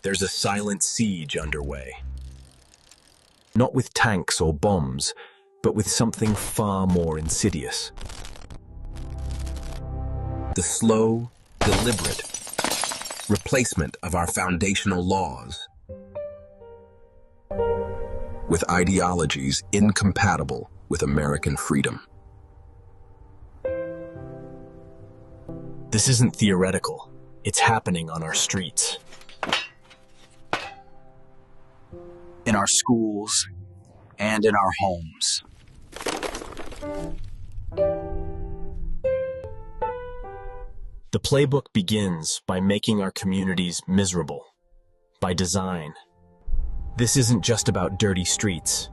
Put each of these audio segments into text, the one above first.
there's a silent siege underway. Not with tanks or bombs, but with something far more insidious. The slow, deliberate replacement of our foundational laws with ideologies incompatible with American freedom. This isn't theoretical. It's happening on our streets. In our schools and in our homes. The playbook begins by making our communities miserable, by design. This isn't just about dirty streets.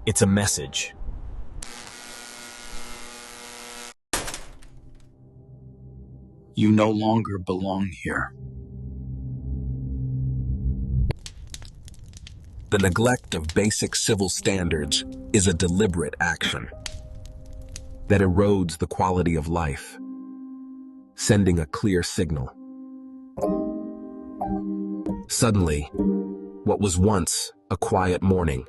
It's a message. You no longer belong here. The neglect of basic civil standards is a deliberate action that erodes the quality of life, sending a clear signal. Suddenly, what was once a quiet morning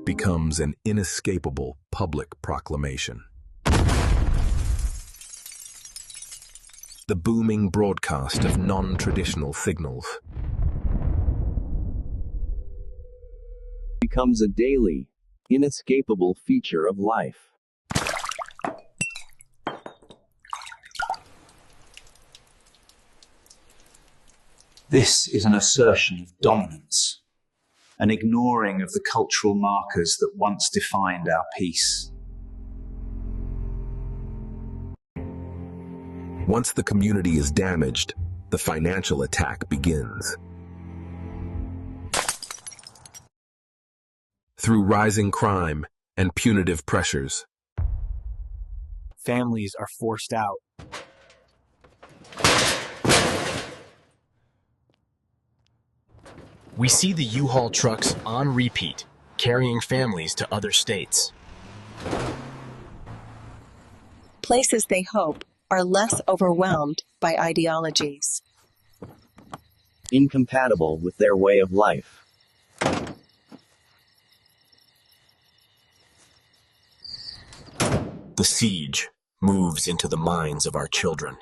becomes an inescapable public proclamation. The booming broadcast of non-traditional signals becomes a daily, inescapable feature of life. This is an assertion of dominance, an ignoring of the cultural markers that once defined our peace. Once the community is damaged, the financial attack begins. Through rising crime and punitive pressures, families are forced out. We see the U-Haul trucks on repeat, carrying families to other states. Places they hope are less overwhelmed by ideologies incompatible with their way of life. the siege moves into the minds of our children.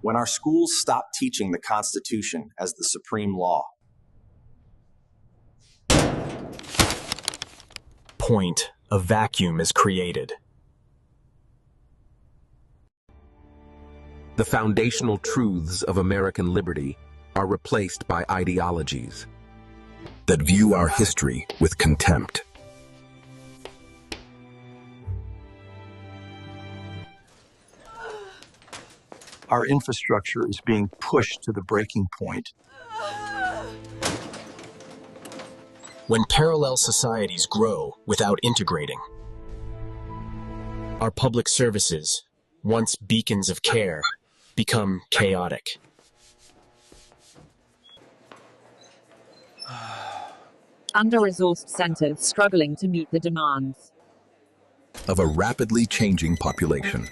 When our schools stop teaching the Constitution as the supreme law. Point, a vacuum is created. The foundational truths of American liberty are replaced by ideologies that view our history with contempt. Our infrastructure is being pushed to the breaking point. When parallel societies grow without integrating, our public services, once beacons of care, become chaotic. Under-resourced centers struggling to meet the demands of a rapidly changing population.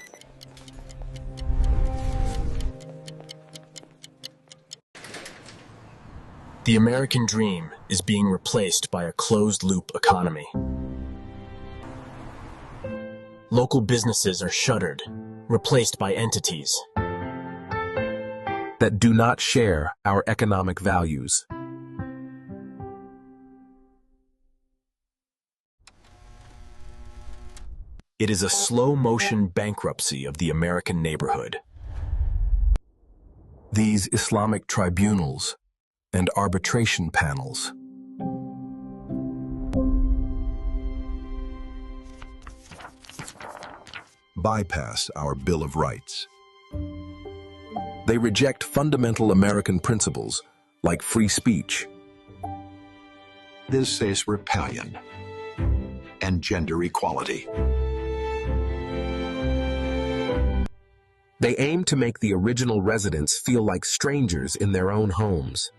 The American dream is being replaced by a closed-loop economy. Local businesses are shuttered, replaced by entities that do not share our economic values. It is a slow-motion bankruptcy of the American neighborhood. These Islamic tribunals and arbitration panels bypass our Bill of Rights. They reject fundamental American principles like free speech. This is rebellion and gender equality. They aim to make the original residents feel like strangers in their own homes.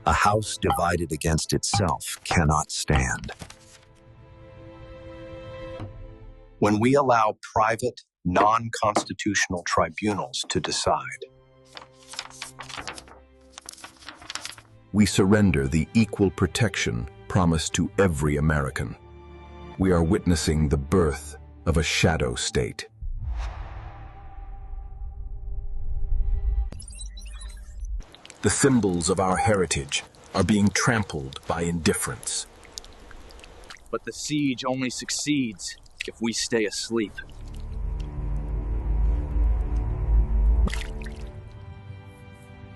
A house divided against itself cannot stand. when we allow private, non-constitutional tribunals to decide. We surrender the equal protection promised to every American. We are witnessing the birth of a shadow state. The symbols of our heritage are being trampled by indifference. But the siege only succeeds if we stay asleep.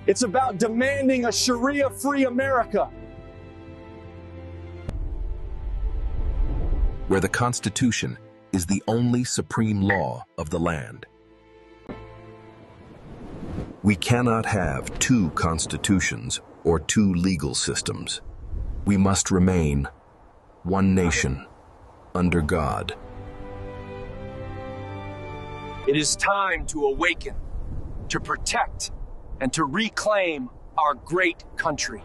It's about demanding a Sharia-free America. Where the Constitution is the only supreme law of the land. We cannot have two constitutions or two legal systems. We must remain one nation under God. It is time to awaken, to protect, and to reclaim our great country.